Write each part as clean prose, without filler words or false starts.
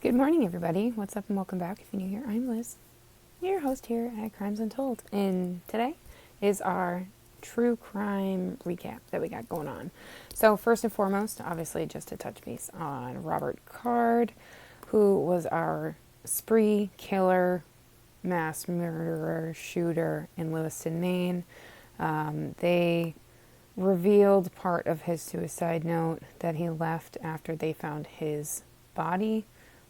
Good morning, everybody. What's up and welcome back. If you're new here, I'm Liz, your host here at Crimes Untold. And today is our true crime recap that we got going on. So first and foremost, obviously just to touch base on Robert Card, who was our spree killer, mass murderer, shooter in Lewiston, Maine. They revealed part of his suicide note that he left after they found his body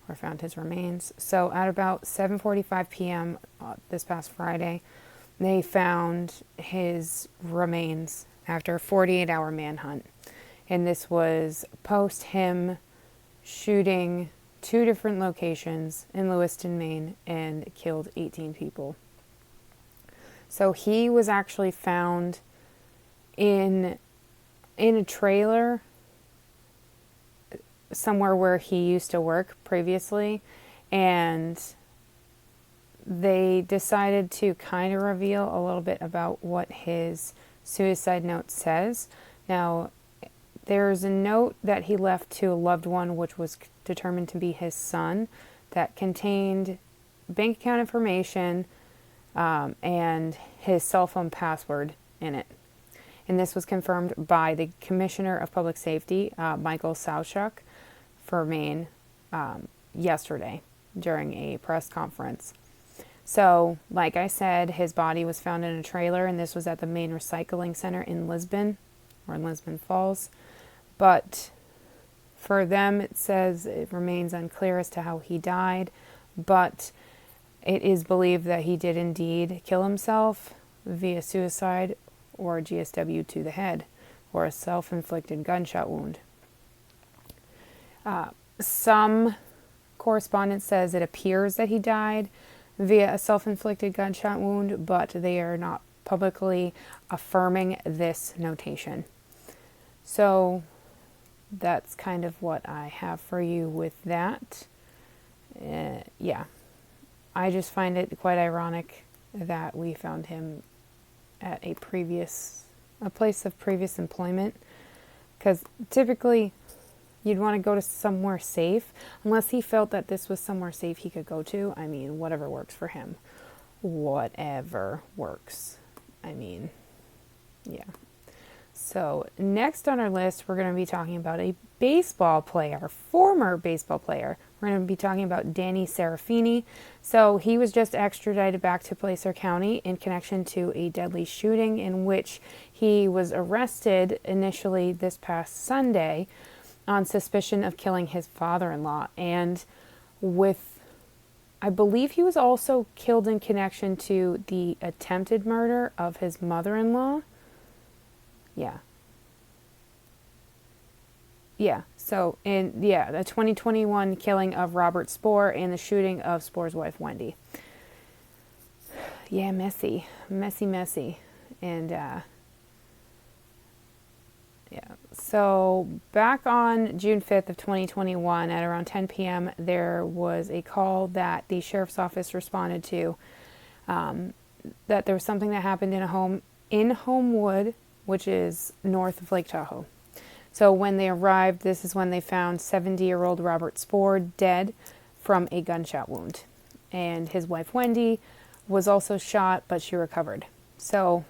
or found his remains. So at about 7:45 p.m. This past Friday, they found his remains after a 48-hour manhunt. And this was post him shooting 2 different locations in Lewiston, Maine, and killed 18 people. So he was actually found in a trailer somewhere where he used to work previously, and they decided to kind of reveal a little bit about what his suicide note says. Now, there's a note that he left to a loved one, which was determined to be his son, that contained bank account information and his cell phone password in it. And this was confirmed by the Commissioner of Public Safety, Michael Sawchuk, for Maine yesterday during a press conference. So, like I said, his body was found in a trailer, and this was at the Maine Recycling Center in Lisbon, or in Lisbon Falls. But for them, it says it remains unclear as to how he died, but it is believed that he did indeed kill himself via suicide or GSW to the head, or a self-inflicted gunshot wound. Some correspondence says it appears that he died via a self-inflicted gunshot wound, but they are not publicly affirming this notation. So that's kind of what I have for you with that. Yeah, I just find it quite ironic that we found him at a place of previous employment, because typically you'd want to go to somewhere safe, unless he felt that this was somewhere safe he could go to. I mean, whatever works for him. Whatever works. I mean, yeah. So next on our list, we're going to be talking about a baseball player, former baseball player. We're going to be talking about Danny Serafini. So he was just extradited back to Placer County in connection to a deadly shooting in which he was arrested initially this past Sunday on suspicion of killing his father-in-law. And I believe he was also killed in connection to the attempted murder of his mother-in-law. So, the 2021 killing of Robert Spohr and the shooting of Spohr's wife, Wendy. Yeah, messy. And, so back on June 5th of 2021 at around 10 p.m., there was a call that the sheriff's office responded to, that there was something that happened in a home in Homewood, which is north of Lake Tahoe. So when they arrived, this is when they found 70-year-old Robert Spohr dead from a gunshot wound. And his wife, Wendy, was also shot, but she recovered. So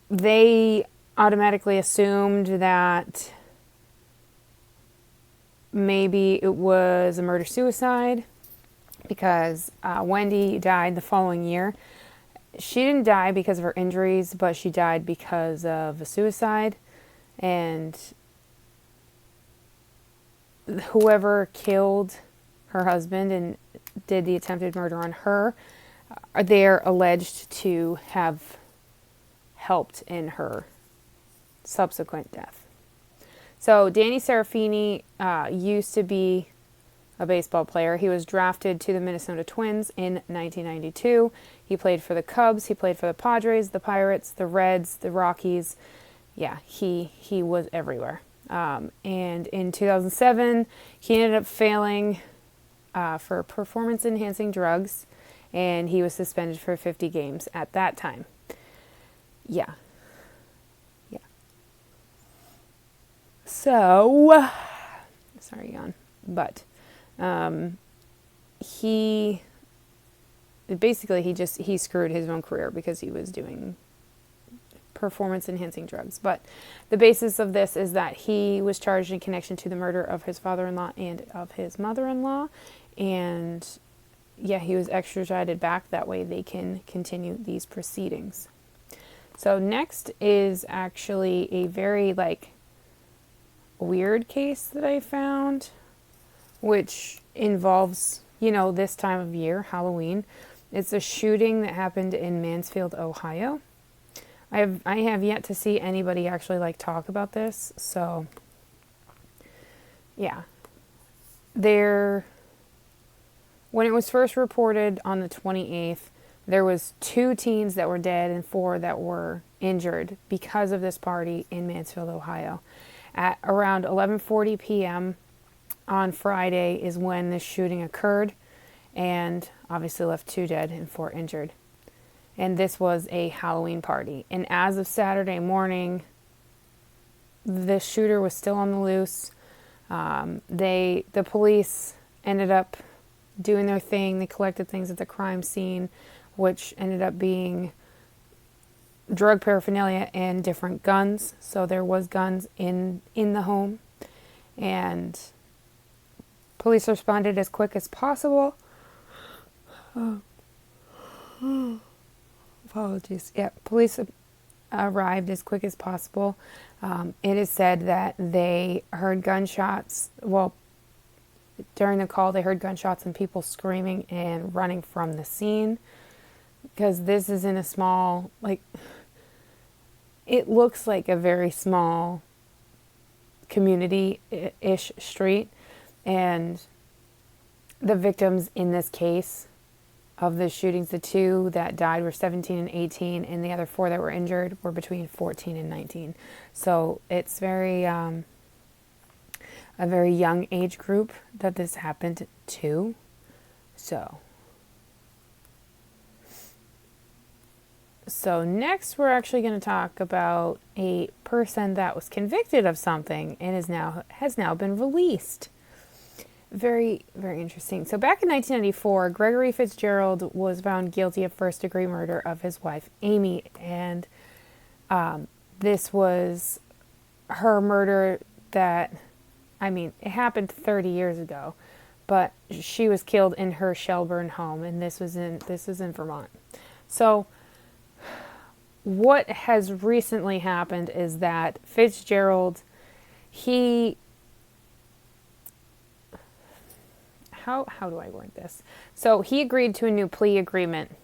they automatically assumed that maybe it was a murder-suicide, because Wendy died the following year. She didn't die because of her injuries, but she died because of a suicide. And whoever killed her husband and did the attempted murder on her, they're alleged to have helped in her subsequent death. So Danny Serafini used to be a baseball player. He was drafted to the Minnesota Twins in 1992. He played for the Cubs. He played for the Padres, the Pirates, the Reds, the Rockies. Yeah, he was everywhere. And in 2007, he ended up failing for performance-enhancing drugs, and he was suspended for 50 games at that time. Yeah. So Sorry, Jan. But he screwed his own career because he was doing performance enhancing drugs. But the basis of this is that he was charged in connection to the murder of his father-in-law and of his mother-in-law, and yeah, he was extradited back. That way they can continue these proceedings. So next is actually a very weird case that I found, which involves, this time of year, Halloween. It's a shooting that happened in Mansfield, Ohio. I have yet to see anybody actually talk about this. So yeah, when it was first reported on the 28th, there was 2 teens that were dead and 4 that were injured because of this party in Mansfield, Ohio. At around 11:40 p.m. on Friday is when this shooting occurred, and obviously left 2 dead and 4 injured. And this was a Halloween party. And as of Saturday morning, the shooter was still on the loose. The police ended up doing their thing. They collected things at the crime scene, which ended up being drug paraphernalia and different guns. So there was guns in the home. And police responded as quick as possible. Apologies. Yeah, police arrived as quick as possible. It is said that they heard gunshots. Well, during the call, they heard gunshots and people screaming and running from the scene. Because this is in a small, it looks like a very small community-ish street. And the victims in this case of the shootings, the 2 that died were 17 and 18, and the other 4 that were injured were between 14 and 19. So it's very a very young age group that this happened to. So next we're actually going to talk about a person that was convicted of something and has now been released. Very, very interesting. So back in 1994, Gregory Fitzgerald was found guilty of first-degree murder of his wife, Amy. And this was her murder it happened 30 years ago. But she was killed in her Shelburne home, and this is in Vermont. So what has recently happened is that Fitzgerald, How do I word this? So he agreed to a new plea agreement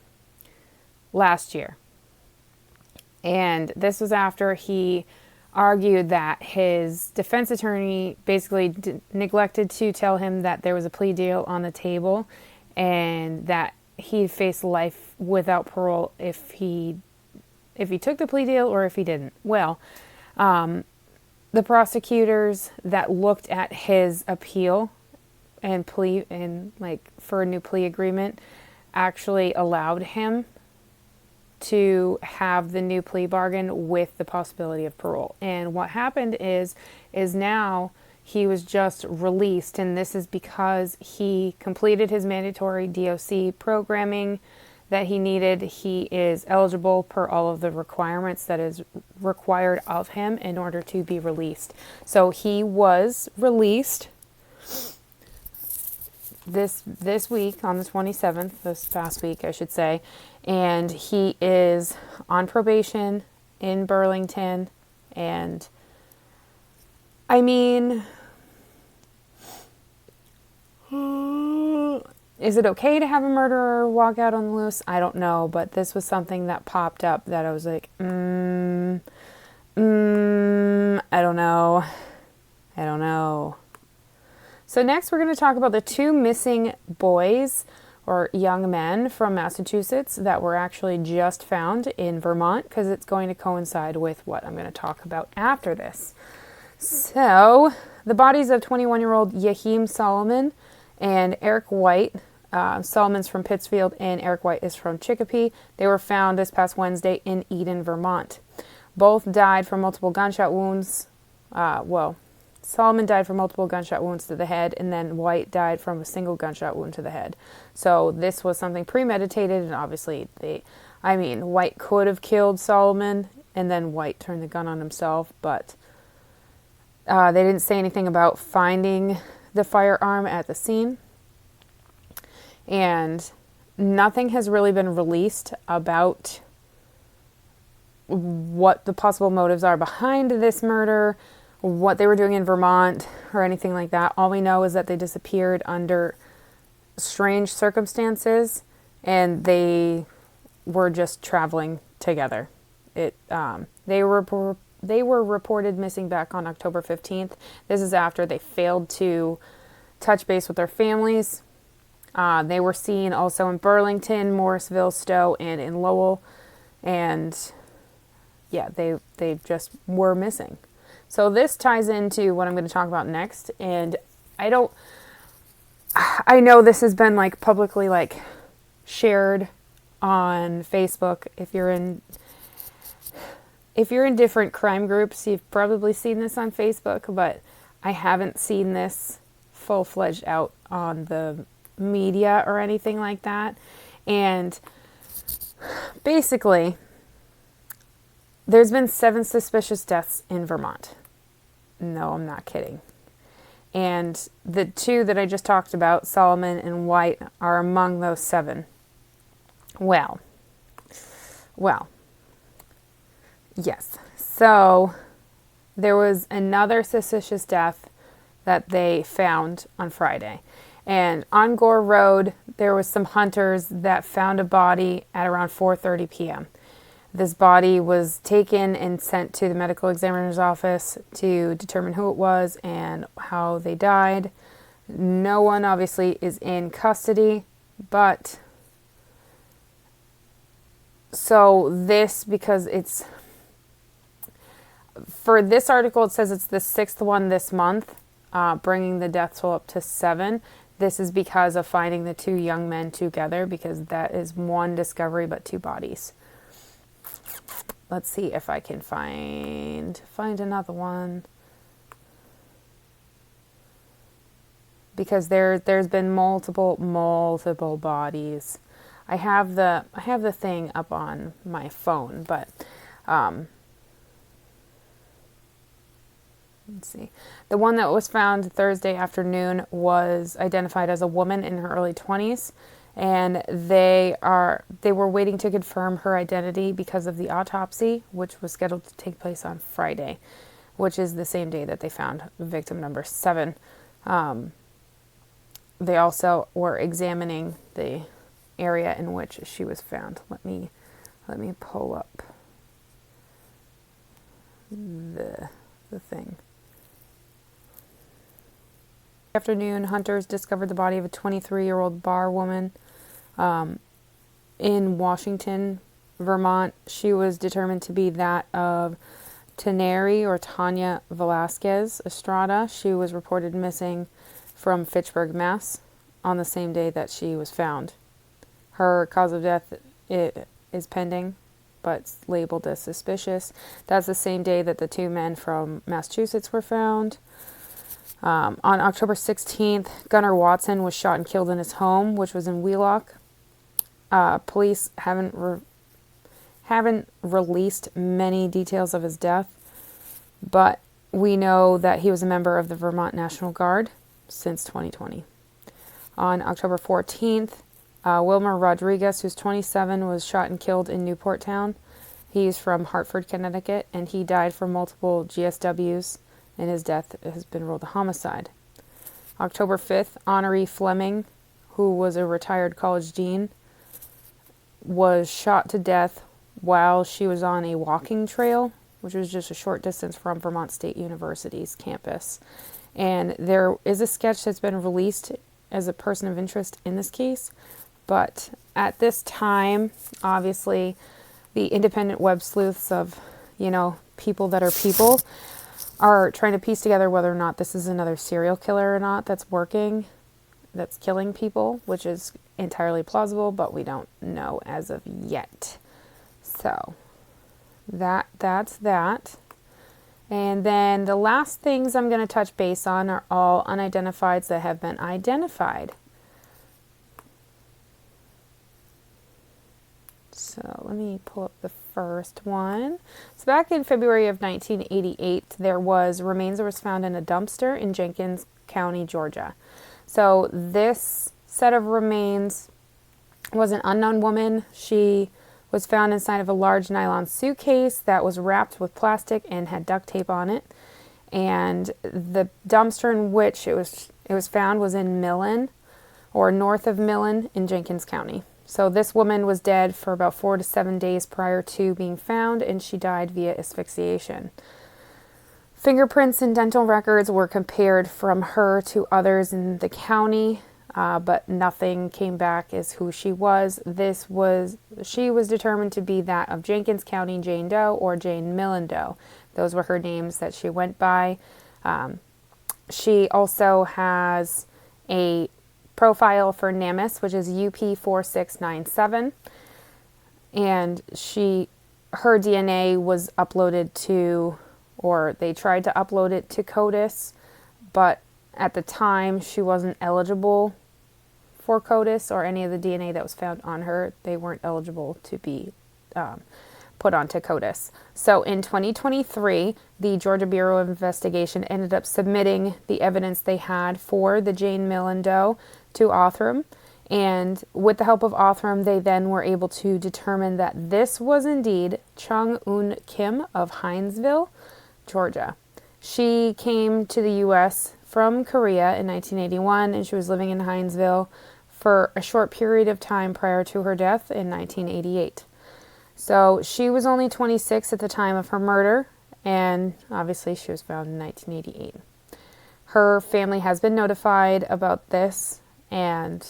last year. And this was after he argued that his defense attorney basically neglected to tell him that there was a plea deal on the table and that he'd face life without parole if he took the plea deal or if he didn't. Well, the prosecutors that looked at his appeal and for a new plea agreement actually allowed him to have the new plea bargain with the possibility of parole. And what happened is now he was just released, and this is because he completed his mandatory DOC programming that he needed. He is eligible per all of the requirements that is required of him in order to be released. So he was released this week on the 27th, this past week, I should say, and he is on probation in Burlington. And is it okay to have a murderer walk out on the loose? I don't know, but this was something that popped up that I was like, I don't know. So next we're going to talk about the 2 missing boys or young men from Massachusetts that were actually just found in Vermont, because it's going to coincide with what I'm going to talk about after this. So the bodies of 21-year-old Yaheem Solomon and Eric White, Solomon's from Pittsfield and Eric White is from Chicopee. They were found this past Wednesday in Eden, Vermont. Both died from multiple gunshot wounds. Solomon died from multiple gunshot wounds to the head, and then White died from a single gunshot wound to the head. So this was something premeditated, and obviously White could have killed Solomon, and then White turned the gun on himself, but they didn't say anything about finding the firearm at the scene. And nothing has really been released about what the possible motives are behind this murder, what they were doing in Vermont, or anything like that. All we know is that they disappeared under strange circumstances, and they were just traveling together. They were reported missing back on October 15th. This is after they failed to touch base with their families. They were seen also in Burlington, Morrisville, Stowe, and in Lowell. And yeah, they just were missing. So this ties into what I'm going to talk about next. And I know this has been like publicly like shared on Facebook. If you're in different crime groups, you've probably seen this on Facebook, but I haven't seen this full-fledged out on the media or anything like that. And basically, there's been 7 suspicious deaths in Vermont. No, I'm not kidding. And the 2 that I just talked about, Solomon and White, are among those 7. Well, yes. So there was another suspicious death that they found on Friday. And on Gore Road, there was some hunters that found a body at around 4:30 p.m. This body was taken and sent to the medical examiner's office to determine who it was and how they died. No one obviously is in custody, but so this, because it's, for this article, it says it's the 6th one this month, bringing the death toll up to 7. This is because of finding the 2 young men together, because that is 1 discovery but 2 bodies. Let's see if I can find another one, because there's been multiple bodies. I have the thing up on my phone, but let's see. The one that was found Thursday afternoon was identified as a woman in her early 20s, and they were waiting to confirm her identity because of the autopsy, which was scheduled to take place on Friday, which is the same day that they found victim number 7. They also were examining the area in which she was found. Let me pull up the thing. Afternoon, hunters discovered the body of a 23-year-old bar woman in Washington, Vermont. She was determined to be that of Tanya Velasquez Estrada. She was reported missing from Fitchburg, Mass. on the same day that she was found. Her cause of death is pending, but labeled as suspicious. That's the same day that the 2 men from Massachusetts were found. On October 16th, Gunnar Watson was shot and killed in his home, which was in Wheelock. Police haven't released many details of his death, but we know that he was a member of the Vermont National Guard since 2020. On October 14th, Wilmer Rodriguez, who's 27, was shot and killed in Newporttown. He's from Hartford, Connecticut, and he died from multiple GSWs, and his death has been ruled a homicide. October 5th, Honoree Fleming, who was a retired college dean, was shot to death while she was on a walking trail, which was just a short distance from Vermont State University's campus. And there is a sketch that's been released as a person of interest in this case, but at this time, obviously, the independent web sleuths of, people that are people are trying to piece together whether or not this is another serial killer or not that's killing people, which is entirely plausible, but we don't know as of yet. So that's that. And then the last things I'm going to touch base on are all unidentifieds that have been identified. So let me pull up the first one. So back in February of 1988, there was remains that was found in a dumpster in Jenkins County, Georgia. So this set of remains was an unknown woman. She was found inside of a large nylon suitcase that was wrapped with plastic and had duct tape on it. And the dumpster in which it was found was in Millen, or north of Millen in Jenkins County. So this woman was dead for about 4 to 7 days prior to being found, and she died via asphyxiation. Fingerprints and dental records were compared from her to others in the county, but nothing came back as who she was. She was determined to be that of Jenkins County Jane Doe or Jane Millen Doe. Those were her names that she went by. She also has a profile for NamUs, which is UP4697, and her DNA was uploaded to, or they tried to upload it to CODIS, but at the time she wasn't eligible for CODIS or any of the DNA that was found on her. They weren't eligible to be put onto CODIS. So in 2023, the Georgia Bureau of Investigation ended up submitting the evidence they had for the Jane Millen Doe to Othram, and with the help of Othram, they then were able to determine that this was indeed Chung-Eun Kim of Hinesville, Georgia. She came to the U.S. from Korea in 1981, and she was living in Hinesville for a short period of time prior to her death in 1988. So she was only 26 at the time of her murder, and obviously she was found in 1988. Her family has been notified about this, and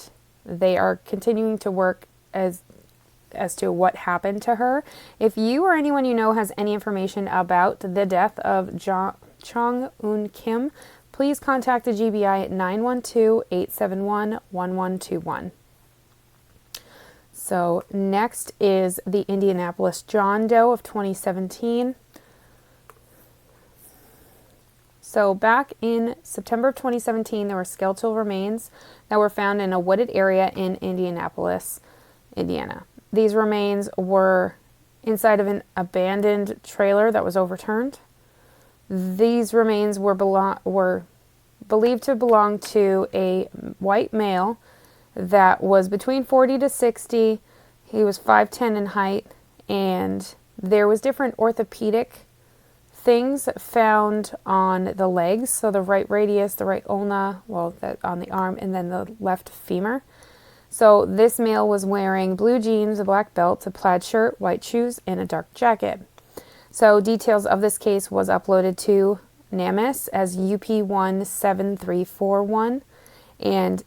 they are continuing to work as to what happened to her. If you or anyone you know has any information about the death of Chung-Eun Kim, please contact the GBI at 912-871-1121. So next is the Indianapolis John Doe of 2017. So back in September of 2017, there were skeletal remains that were found in a wooded area in Indianapolis, Indiana. These remains were inside of an abandoned trailer that was overturned. These remains were believed to belong to a white male that was between 40 to 60. He was 5'10" in height, and there was different orthopedic things found on the legs, so the right radius, the right ulna, on the arm, and then the left femur. So this male was wearing blue jeans, a black belt, a plaid shirt, white shoes, and a dark jacket. So details of this case was uploaded to NamUs as UP17341, and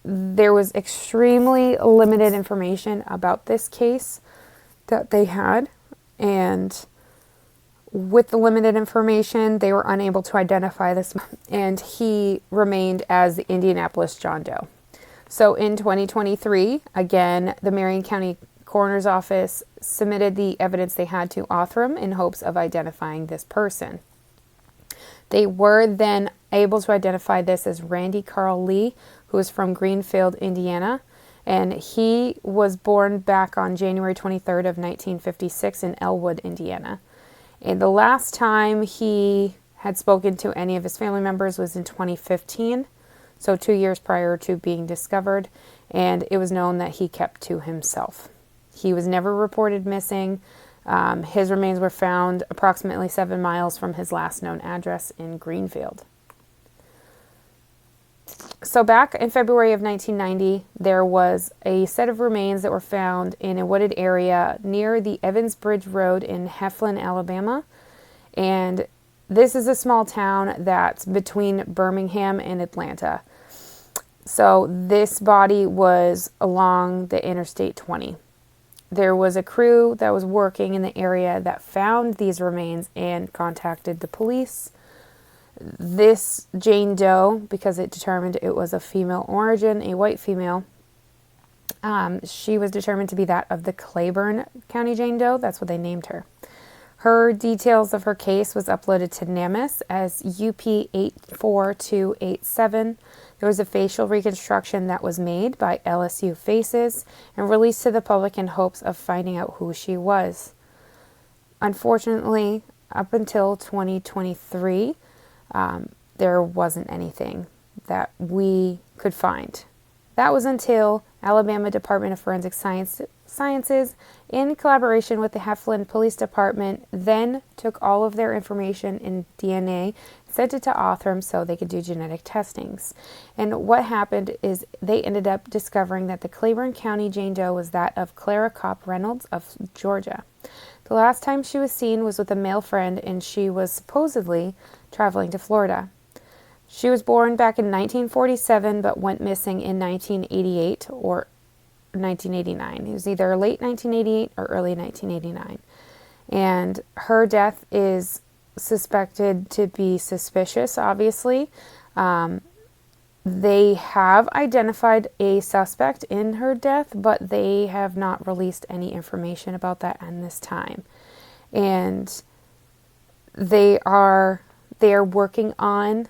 there was extremely limited information about this case that they had, and with the limited information, they were unable to identify this, and he remained as the Indianapolis John Doe. So in 2023, again, the Marion County Coroner's Office submitted the evidence they had to Othram in hopes of identifying this person. They were then able to identify this as Randy Carl Lee, who is from Greenfield, Indiana, and he was born back on January 23rd of 1956 in Elwood, Indiana. And the last time he had spoken to any of his family members was in 2015, so 2 years prior to being discovered, and it was known that he kept to himself. He was never reported missing. His remains were found approximately 7 miles from his last known address in Greenfield. So back in February of 1990, there was a set of remains that were found in a wooded area near the Evans Bridge Road in Heflin, Alabama. And this is a small town that's between Birmingham and Atlanta. So this body was along the Interstate 20. There was a crew that was working in the area that found these remains and contacted the police. This Jane Doe, because it determined it was a female origin, a white female, she was determined to be that of the Cleburne County Jane Doe. That's what they named her. Her details of her case was uploaded to NamUs as UP84287. There was a facial reconstruction that was made by LSU Faces and released to the public in hopes of finding out who she was. Unfortunately, up until 2023, there wasn't anything that we could find. That was until Alabama Department of Forensic Sciences, in collaboration with the Heflin Police Department, then took all of their information in DNA, sent it to Othram so they could do genetic testings. And what happened is they ended up discovering that the Cleburne County Jane Doe was that of Clara Kopp Reynolds of Georgia. The last time she was seen was with a male friend, and she was supposedly traveling to Florida. She was born back in 1947 but went missing in 1988 or 1989. It was either late 1988 or early 1989. And her death is suspected to be suspicious, obviously. They have identified a suspect in her death, but they have not released any information about that in this time. And they are working on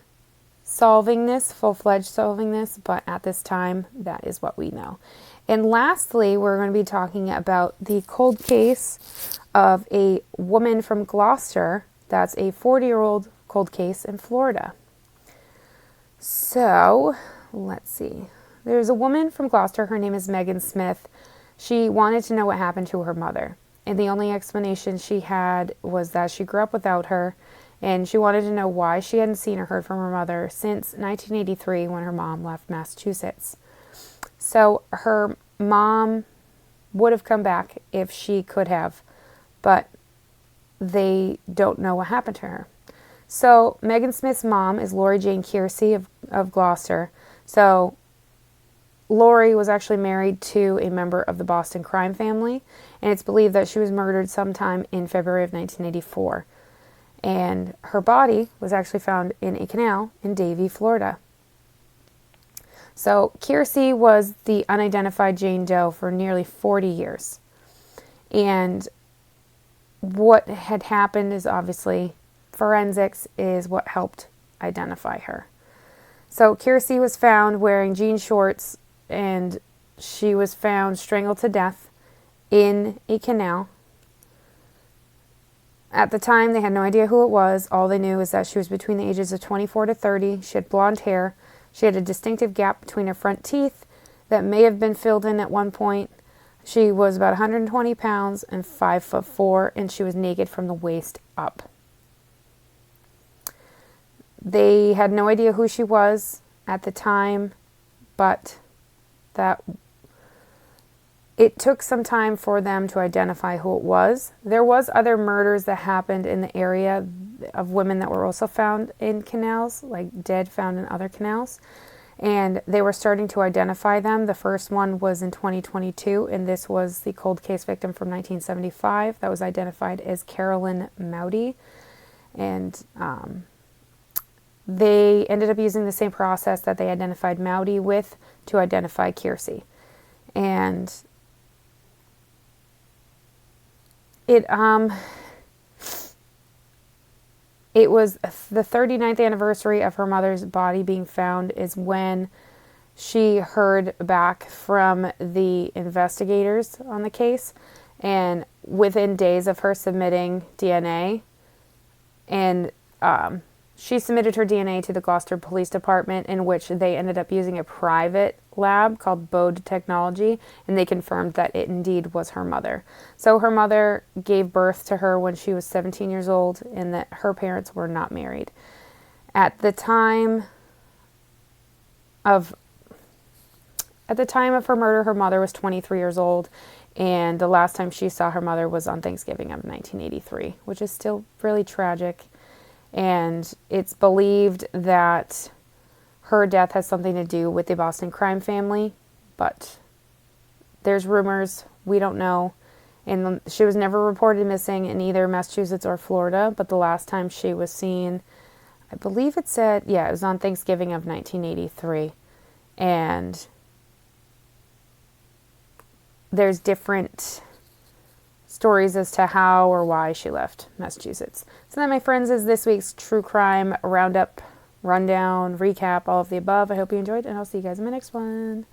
solving this, full-fledged solving this, but at this time, that is what we know. And lastly, we're going to be talking about the cold case of a woman from Gloucester. That's a 40-year-old cold case in Florida. So, let's see. There's a woman from Gloucester. Her name is Megan Smith. She wanted to know what happened to her mother. And the only explanation she had was that she grew up without her, and she wanted to know why she hadn't seen or heard from her mother since 1983 when her mom left Massachusetts. So her mom would have come back if she could have, but they don't know what happened to her. So Megan Smith's mom is Lori Jane Kiersey of Gloucester. So Lori was actually married to a member of the Boston crime family, and it's believed that she was murdered sometime in February of 1984. And her body was actually found in a canal in Davie, Florida. So Kiersey was the unidentified Jane Doe for nearly 40 years. And what had happened is obviously forensics is what helped identify her. So Kiersey was found wearing jean shorts, and she was found strangled to death in a canal. At the time, they had no idea who it was. All they knew is that she was between the ages of 24 to 30. She had blonde hair. She had a distinctive gap between her front teeth that may have been filled in at one point. She was about 120 pounds and 5'4", and she was naked from the waist up. They had no idea who she was at the time, but that it took some time for them to identify who it was. There was other murders that happened in the area of women that were also found in canals, like dead found in other canals. And they were starting to identify them. The first one was in 2022, and this was the cold case victim from 1975 that was identified as Carolyn Mowdy. And they ended up using the same process that they identified Mowdy with to identify Kiersey. And it was the 39th anniversary of her mother's body being found is when she heard back from the investigators on the case, and within days of her submitting DNA, and she submitted her DNA to the Gloucester Police Department, in which they ended up using a private lab called Bode Technology, and they confirmed that it indeed was her mother. So her mother gave birth to her when she was 17 years old, and that her parents were not married. At the time of her murder, her mother was 23 years old, and the last time she saw her mother was on Thanksgiving of 1983, which is still really tragic. And it's believed that her death has something to do with the Boston crime family, but there's rumors, we don't know. And she was never reported missing in either Massachusetts or Florida, but the last time she was seen, I believe it was on Thanksgiving of 1983. And there's different stories as to how or why she left Massachusetts. So that, my friends, is this week's True Crime Roundup, Rundown, Recap, all of the above. I hope you enjoyed, and I'll see you guys in my next one.